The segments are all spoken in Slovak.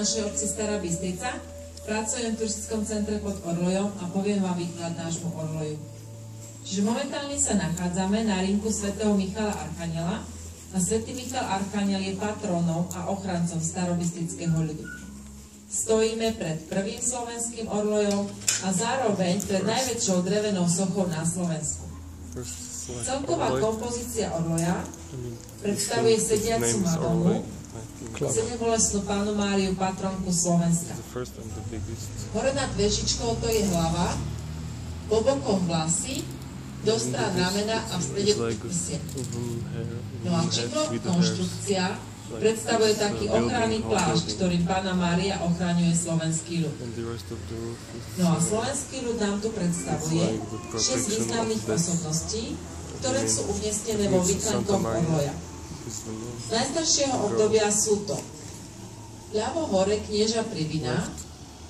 našej obci Stará Bystrica. Pracujem v turistickom centre pod Orlojom a poviem vám výklad nášmu Orloju. Čiže momentálne sa nachádzame na rinku svätého Michala Archaniela a svätý Michal Archaniel je patrónom a ochrancom starobystrického ľudu. Stojíme pred prvým slovenským orlojom a zároveň pred najväčšou drevenou sochou na Slovensku. Celková kompozícia orloja predstavuje sediacu Madonu, sedembolestnú Pannu Máriu, patronku Slovenska. Hore nad vežičkou to je hlava, po bokom vlasy, do strán ramena a v strede prsia. No a čiplová konštrukcia predstavuje taký ochranný plášť, ktorým Panna Mária ochraňuje slovenský ľud. No a slovenský ľud nám tu predstavuje 6 významných osobností, ktoré sú umiestnené vo výklenkoch orloja. Z najstaršieho obdobia sú to ľavo hore knieža Pribina,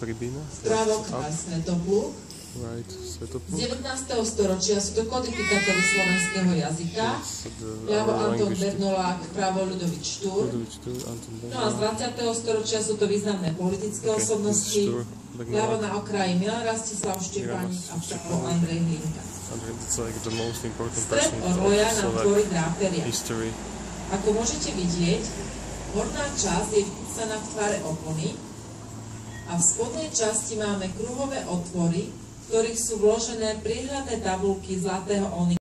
vpravo kňaz Svetopluk, z 19. storočia sú to kodifikátory slovenského jazyka, ľavo Anton Bernolák, vpravo Ľudovít Štúr, no a z 20. storočia sú to významné politické osobnosti, ľavo na okraji Milan Rastislav Štepánik a vpravo Andrej Hlinka. Stred orloja nám tvorí dráperia. Ako môžete vidieť, horná časť je vpísaná v tvare opony a v spodnej časti máme kruhové otvory, v ktorých sú vložené priehľadné tabulky zlatého onyxu.